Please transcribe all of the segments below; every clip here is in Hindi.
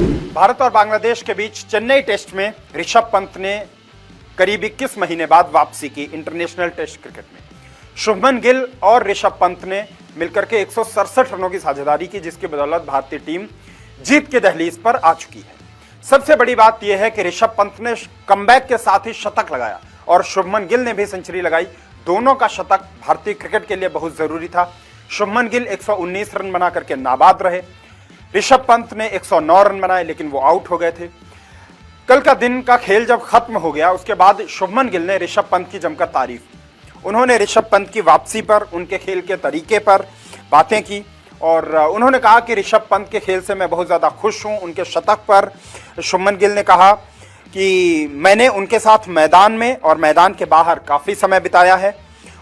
भारत और बांग्लादेश के बीच चेन्नई टेस्ट में ऋषभ पंत ने करीब 21 महीने बाद वापसी की इंटरनेशनल टेस्ट क्रिकेट में। शुभमन गिल और ऋषभ पंत ने मिलकर के 167 रनों की साझेदारी की, जिसकी बदौलत भारतीय टीम जीत के दहलीज पर आ चुकी है। सबसे बड़ी बात यह है कि ऋषभ पंत ने कमबैक के साथ ही शतक लगाया और शुभमन गिल ने भी सेंचुरी लगाई। दोनों का शतक भारतीय क्रिकेट के लिए बहुत जरूरी था। शुभमन गिल 119 रन बना करके नाबाद रहे। ऋषभ पंत ने 109 रन बनाए, लेकिन वो आउट हो गए थे। कल का दिन का खेल जब खत्म हो गया, उसके बाद शुभमन गिल ने ऋषभ पंत की जमकर तारीफ की। उन्होंने ऋषभ पंत की वापसी पर, उनके खेल के तरीके पर बातें की और उन्होंने कहा कि ऋषभ पंत के खेल से मैं बहुत ज़्यादा खुश हूं। उनके शतक पर शुभमन गिल ने कहा कि मैंने उनके साथ मैदान में और मैदान के बाहर काफ़ी समय बिताया है।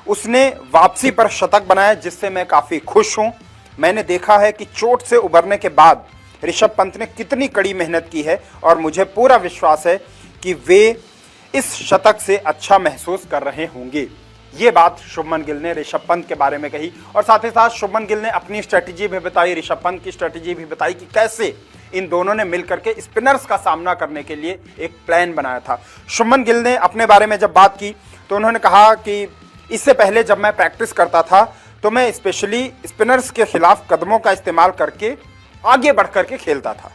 उसने वापसी पर शतक बनाया, जिससे मैं काफ़ी खुश हूं। मैंने देखा है कि चोट से उबरने के बाद ऋषभ पंत ने कितनी कड़ी मेहनत की है और मुझे पूरा विश्वास है कि वे इस शतक से अच्छा महसूस कर रहे होंगे। ये बात शुभमन गिल ने ऋषभ पंत के बारे में कही और साथ ही साथ शुभमन गिल ने अपनी स्ट्रेटजी भी बताई, ऋषभ पंत की स्ट्रेटजी भी बताई कि कैसे इन दोनों ने मिलकर के स्पिनर्स का सामना करने के लिए एक प्लान बनाया था। शुभमन गिल ने अपने बारे में जब बात की तो उन्होंने कहा कि इससे पहले जब मैं प्रैक्टिस करता था तो मैं स्पेशली स्पिनर्स के खिलाफ कदमों का इस्तेमाल करके आगे बढ़ करके खेलता था।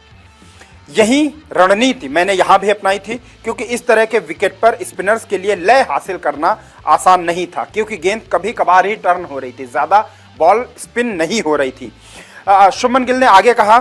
यही रणनीति मैंने यहाँ भी अपनाई थी, क्योंकि इस तरह के विकेट पर स्पिनर्स के लिए लय हासिल करना आसान नहीं था, क्योंकि गेंद कभी कभार ही टर्न हो रही थी, ज़्यादा बॉल स्पिन नहीं हो रही थी। शुभमन गिल ने आगे कहा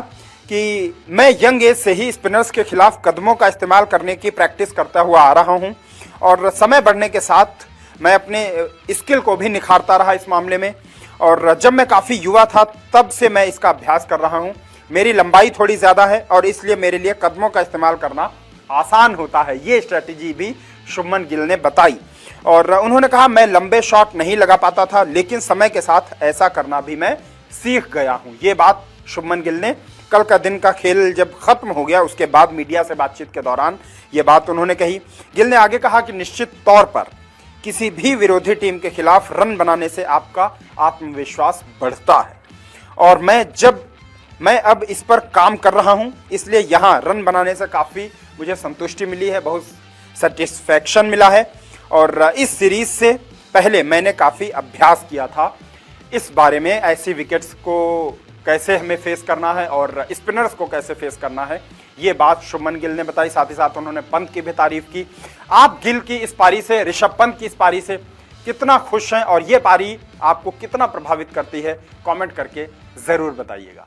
कि मैं यंग एज से ही स्पिनर्स के खिलाफ कदमों का इस्तेमाल करने की प्रैक्टिस करता हुआ आ रहा हूँ और समय बढ़ने के साथ मैं अपने स्किल को भी निखारता रहा इस मामले में। और जब मैं काफ़ी युवा था तब से मैं इसका अभ्यास कर रहा हूँ। मेरी लंबाई थोड़ी ज़्यादा है और इसलिए मेरे लिए कदमों का इस्तेमाल करना आसान होता है। ये स्ट्रेटजी भी शुभमन गिल ने बताई और उन्होंने कहा मैं लंबे शॉट नहीं लगा पाता था, लेकिन समय के साथ ऐसा करना भी मैं सीख गया हूँ। ये बात शुभमन गिल ने कल का दिन का खेल जब खत्म हो गया उसके बाद मीडिया से बातचीत के दौरान ये बात उन्होंने कही। गिल ने आगे कहा कि निश्चित तौर पर किसी भी विरोधी टीम के खिलाफ रन बनाने से आपका आत्मविश्वास बढ़ता है और मैं अब इस पर काम कर रहा हूं, इसलिए यहाँ रन बनाने से काफ़ी मुझे संतुष्टि मिली है, बहुत सेटिस्फैक्शन मिला है। और इस सीरीज से पहले मैंने काफ़ी अभ्यास किया था इस बारे में, ऐसी विकेट्स को कैसे हमें फेस करना है और स्पिनर्स को कैसे फेस करना है। ये बात शुभमन गिल ने बताई। साथ ही साथ उन्होंने पंत की भी तारीफ की। आप गिल की इस पारी से, ऋषभ पंत की इस पारी से कितना खुश हैं और ये पारी आपको कितना प्रभावित करती है, कमेंट करके ज़रूर बताइएगा।